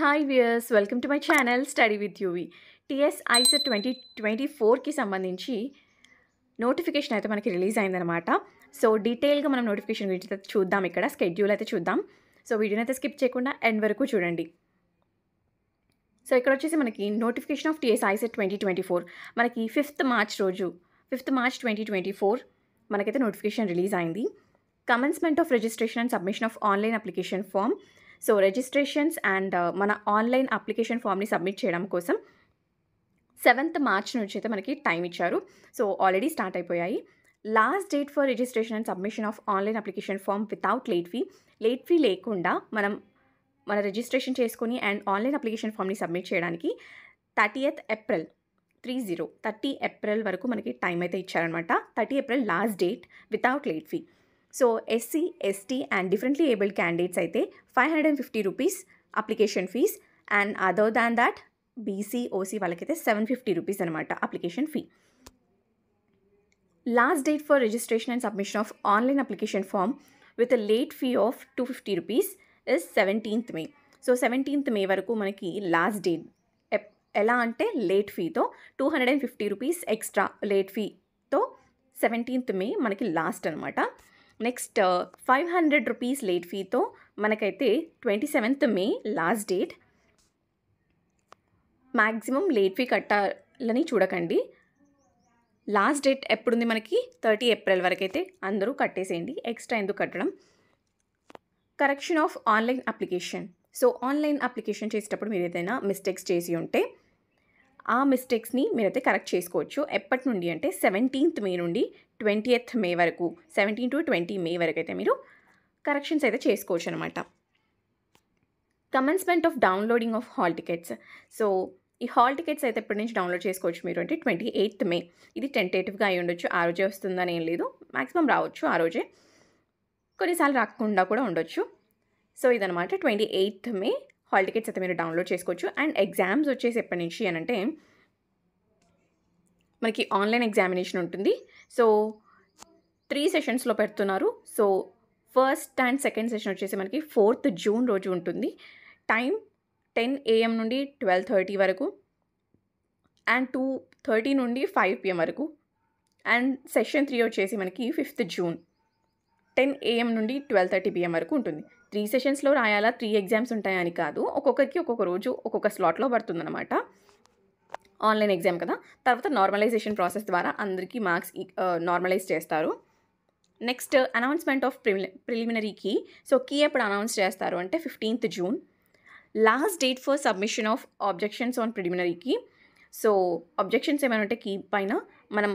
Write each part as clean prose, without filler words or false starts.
Hi viewers, welcome to my channel study with Yuvi. TS ICET 2024కి సంబంధించి notification అయితే మనకి రిలీజ్ అయిందనమాట. సో డీటెయిల్గా మనం నోటిఫికేషన్ గురించి అయితే చూద్దాం. ఇక్కడ స్కెడ్యూల్ అయితే చూద్దాం. సో వీడియోని అయితే స్కిప్ చేయకుండా ఎండ్ వరకు చూడండి. సో ఇక్కడ వచ్చేసి మనకి నోటిఫికేషన్ ఆఫ్ టీఎస్ ఐసెట్ 2024 మనకి 5th మార్చ్ 2024 మనకైతే నోటిఫికేషన్ రిలీజ్ అయింది. Commencement of registration and submission of online application form. So registrations and మన ఆన్లైన్ అప్లికేషన్ ఫామ్ని సబ్మిట్ చేయడం కోసం 7th మార్చ్ నుంచి అయితే మనకి టైం ఇచ్చారు. సో ఆల్రెడీ స్టార్ట్ అయిపోయాయి. Last date for registration and submission of online application form without late fee లేకుండా మన రిజిస్ట్రేషన్ చేసుకుని అండ్ ఆన్లైన్ అప్లికేషన్ ఫామ్ని సబ్మిట్ చేయడానికి 30th ఏప్రిల్ వరకు మనకి టైం అయితే ఇచ్చారనమాట. 30 April last date without late fee. So SC, ST and differently abled candidates అయితే 550 rupees application fee and other than that BC, OC వాళ్ళకైతే 750 రూపీస్ అనమాట application fee. Last date for registration and submission of online application form with a late fee of 250 rupees is 17th May. So 17th May వరకు మనకి last date. ఎలా అంటే late ఫీతో 250 rupees extra late ఫీతో 17th May మనకి last అనమాట. Next 500 rupees late ఫీతో మనకైతే 27th May last date. Maximum late fee కట్టాలని చూడకండి. లాస్ట్ డేట్ ఎప్పుడుంది మనకి 30 ఏప్రిల్ వరకు అయితే అందరూ కట్టేసేయండి. ఎక్స్ట్రా ఎందుకు కట్టడం. Correction of online application. So online application చేసేటప్పుడు మీరు ఏదైనా మిస్టేక్స్ చేసి ఉంటే ఆ మిస్టేక్స్ని మీరైతే కరెక్ట్ చేసుకోవచ్చు. ఎప్పటి నుండి అంటే 17th మే నుండి 20th మే వరకు, 17 to 20 మే వరకు అయితే మీరు కరెక్షన్స్ అయితే చేసుకోవచ్చు అనమాట. Commencement of downloading of hall tickets. So ఈ హాల్ టికెట్స్ అయితే ఎప్పటి నుంచి డౌన్లోడ్ చేసుకోవచ్చు మీరు అంటే 28th మే. ఇది టెంటేటివ్గా అయి ఉండొచ్చు, ఆ రోజే వస్తుందని ఏం లేదు. మ్యాక్సిమం రావచ్చు ఆ రోజే, కొన్నిసార్లు రాకుండా కూడా ఉండొచ్చు. సో ఇదనమాట 28th మే హాల్ టికెట్స్ అయితే మీరు డౌన్లోడ్ చేసుకోవచ్చు. అండ్ ఎగ్జామ్స్ వచ్చేసి ఎప్పటి నుంచి అని అంటే మనకి ఆన్లైన్ ఎగ్జామినేషన్ ఉంటుంది. సో 3 సెషన్స్లో పెడుతున్నారు. So first and second session వచ్చేసి మనకి 4th జూన్ రోజు ఉంటుంది. టైం 10 AM నుండి 12:30 వరకు అండ్ 2:30 నుండి 5 PM వరకు. అండ్ సెషన్ 3 వచ్చేసి మనకి 5th జూన్ 10 AM నుండి 12:30 PM వరకు ఉంటుంది. 3 సెషన్స్లో రాయాలా, 3 ఎగ్జామ్స్ ఉంటాయని కాదు. ఒక్కొక్కరికి ఒక్కొక్క రోజు ఒక్కొక్క స్లాట్లో పడుతుందన్నమాట. ఆన్లైన్ ఎగ్జామ్ కదా. తర్వాత నార్మలైజేషన్ ప్రాసెస్ ద్వారా అందరికీ మార్క్స్ నార్మలైజ్ చేస్తారు. Next announcement of preliminary key. So key ఎప్పుడు అనౌన్స్ చేస్తారు అంటే 15th June. Last date for submission of objections on preliminary key. So objections ఏమైనా ఉంటే కీ పైన మనం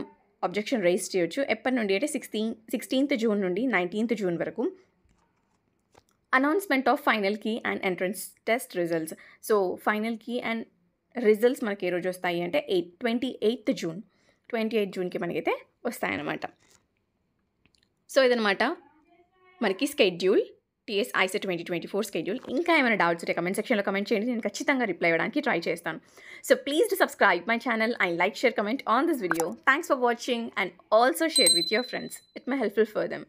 ఆబ్జెక్షన్ రైజ్ చేయొచ్చు. ఎప్పటి నుండి అంటే 16th జూన్ నుండి 19th జూన్ వరకు. Announcement of final key and entrance test results. So final key and results మనకి ఏ రోజు వస్తాయి అంటే 28th జూన్కి మనకైతే వస్తాయన్నమాట. సో ఇదనమాట మనకి స్కెడ్యూల్, టీఎస్ ఐసెట్ 2024 స్కెడ్యూల్. ఇంకా ఏమైనా డౌట్స్ ఉంటే కమెంట్ సెక్షన్లో కమెంట్ చేయండి, నేను ఖచ్చితంగా రిప్లై ఇవ్వడానికి ట్రై చేస్తాను. So please to subscribe my channel and like, share, comment on this video. Thanks for watching and also share with your friends. It may helpful for them.